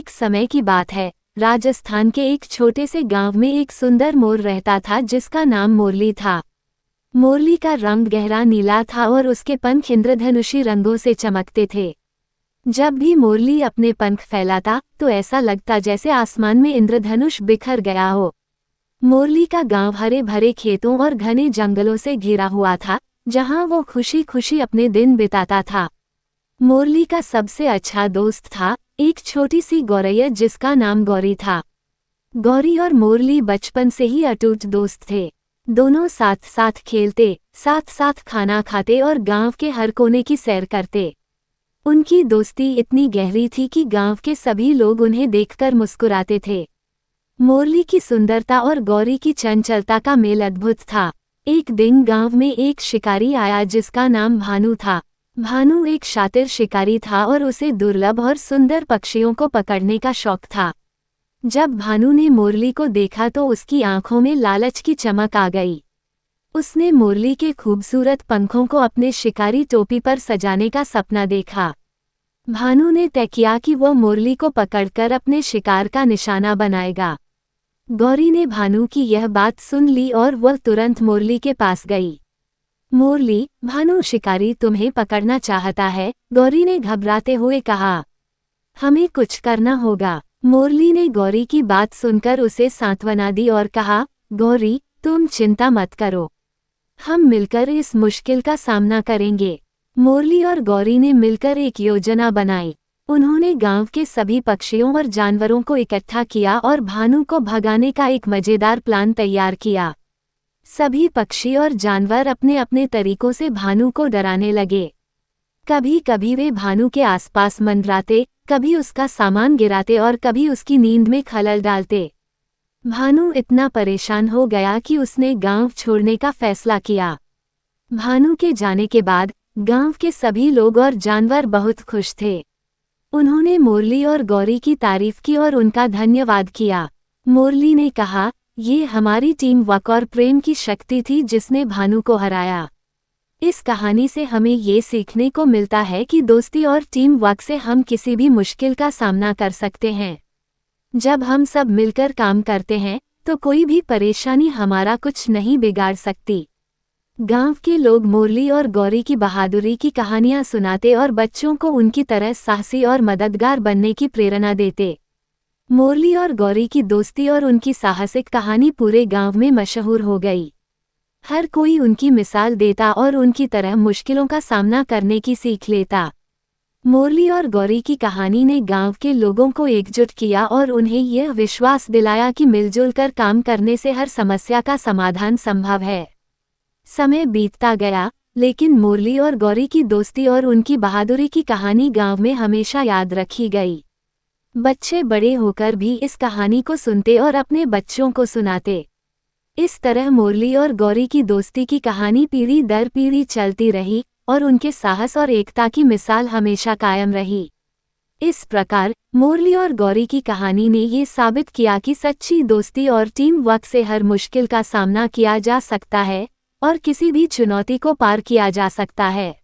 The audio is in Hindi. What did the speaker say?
एक समय की बात है। राजस्थान के एक छोटे से गांव में एक सुंदर मोर रहता था जिसका नाम मोरली था। मोरली का रंग गहरा नीला था और उसके पंख इंद्रधनुषी रंगों से चमकते थे। जब भी मोरली अपने पंख फैलाता तो ऐसा लगता जैसे आसमान में इंद्रधनुष बिखर गया हो। मोरली का गांव हरे भरे खेतों और घने जंगलों से घिरा हुआ था, जहां वो खुशी खुशी अपने दिन बिताता था। मोरली का सबसे अच्छा दोस्त था एक छोटी सी गौरैया जिसका नाम गौरी था। गौरी और मोरली बचपन से ही अटूट दोस्त थे। दोनों साथ साथ खेलते, साथ साथ खाना खाते और गांव के हर कोने की सैर करते। उनकी दोस्ती इतनी गहरी थी कि गांव के सभी लोग उन्हें देखकर मुस्कुराते थे। मोरली की सुंदरता और गौरी की चंचलता का मेल अद्भुत था। एक दिन गांव में एक शिकारी आया जिसका नाम भानु था। भानु एक शातिर शिकारी था और उसे दुर्लभ और सुंदर पक्षियों को पकड़ने का शौक था। जब भानु ने मोरली को देखा तो उसकी आंखों में लालच की चमक आ गई। उसने मोरली के खूबसूरत पंखों को अपने शिकारी टोपी पर सजाने का सपना देखा। भानु ने तय किया कि वह मोरली को पकड़कर अपने शिकार का निशाना बनाएगा। गौरी ने भानु की यह बात सुन ली और वह तुरंत मोरली के पास गई। मोरली, भानु शिकारी तुम्हें पकड़ना चाहता है, गौरी ने घबराते हुए कहा। हमें कुछ करना होगा। मोरली ने गौरी की बात सुनकर उसे सांत्वना दी और कहा, गौरी, तुम चिंता मत करो, हम मिलकर इस मुश्किल का सामना करेंगे। मोरली और गौरी ने मिलकर एक योजना बनाई। उन्होंने गांव के सभी पक्षियों और जानवरों को इकट्ठा किया और भानु को भगाने का एक मजेदार प्लान तैयार किया। सभी पक्षी और जानवर अपने अपने तरीकों से भानु को डराने लगे। कभी कभी वे भानु के आसपास मंडराते, कभी उसका सामान गिराते और कभी उसकी नींद में खलल डालते। भानु इतना परेशान हो गया कि उसने गांव छोड़ने का फैसला किया। भानु के जाने के बाद गांव के सभी लोग और जानवर बहुत खुश थे। उन्होंने मोरली और गौरी की तारीफ की और उनका धन्यवाद किया। मोरली ने कहा, ये हमारी टीम वर्क और प्रेम की शक्ति थी जिसने भानु को हराया। इस कहानी से हमें ये सीखने को मिलता है कि दोस्ती और टीम वर्क से हम किसी भी मुश्किल का सामना कर सकते हैं। जब हम सब मिलकर काम करते हैं तो कोई भी परेशानी हमारा कुछ नहीं बिगाड़ सकती। गांव के लोग मोरली और गौरी की बहादुरी की कहानियां सुनाते और बच्चों को उनकी तरह साहसी और मददगार बनने की प्रेरणा देते। मोरली और गौरी की दोस्ती और उनकी साहसिक कहानी पूरे गांव में मशहूर हो गई। हर कोई उनकी मिसाल देता और उनकी तरह मुश्किलों का सामना करने की सीख लेता। मोरली और गौरी की कहानी ने गांव के लोगों को एकजुट किया और उन्हें यह विश्वास दिलाया कि मिलजुल कर काम करने से हर समस्या का समाधान संभव है। समय बीतता गया, लेकिन मोरली और गौरी की दोस्ती और उनकी बहादुरी की कहानी गांव में हमेशा याद रखी गई। बच्चे बड़े होकर भी इस कहानी को सुनते और अपने बच्चों को सुनाते। इस तरह मोरली और गौरी की दोस्ती की कहानी पीढ़ी दर पीढ़ी चलती रही और उनके साहस और एकता की मिसाल हमेशा कायम रही। इस प्रकार मोरली और गौरी की कहानी ने ये साबित किया कि सच्ची दोस्ती और टीम वर्क से हर मुश्किल का सामना किया जा सकता है और किसी भी चुनौती को पार किया जा सकता है।